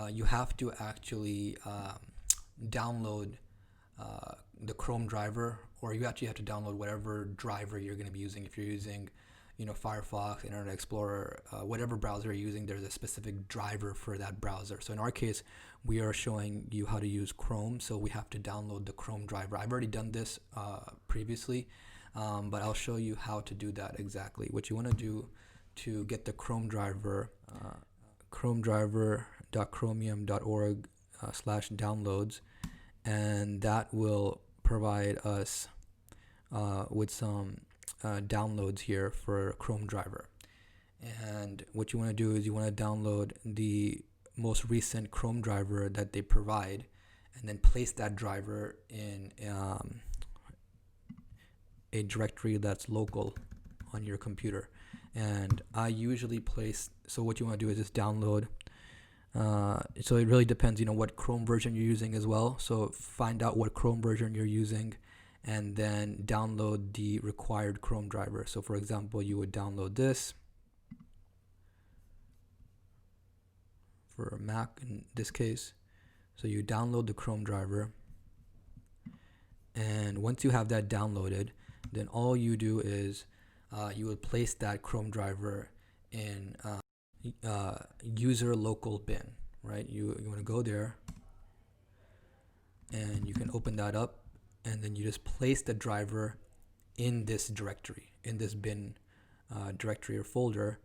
you have to actually download the Chrome driver, or you actually have to download whatever driver you're going to be using. If you're using, Firefox, Internet Explorer, whatever browser you're using, there's a specific driver for that browser. So in our case, we are showing you how to use Chrome, so we have to download the Chrome driver. I've already done this previously, but I'll show you how to do that exactly. What you want to do to get the Chrome driver, chromedriver.chromium.org/downloads, and that will provide us with some downloads here for Chrome driver. And what you want to do is you want to download the most recent Chrome driver that they provide, and then place that driver in a directory that's local on your computer. And I usually place, so what you want to do is just download, so it really depends, what Chrome version you're using as well. So find out what Chrome version you're using and then download the required Chrome driver. So for example, you would download this for Mac in this case. So you download the Chrome driver, and once you have that downloaded, then all you do is you would place that Chrome driver in user local bin, right? You want to go there, and you can open that up, and then you just place the driver in this directory, in this bin directory or folder,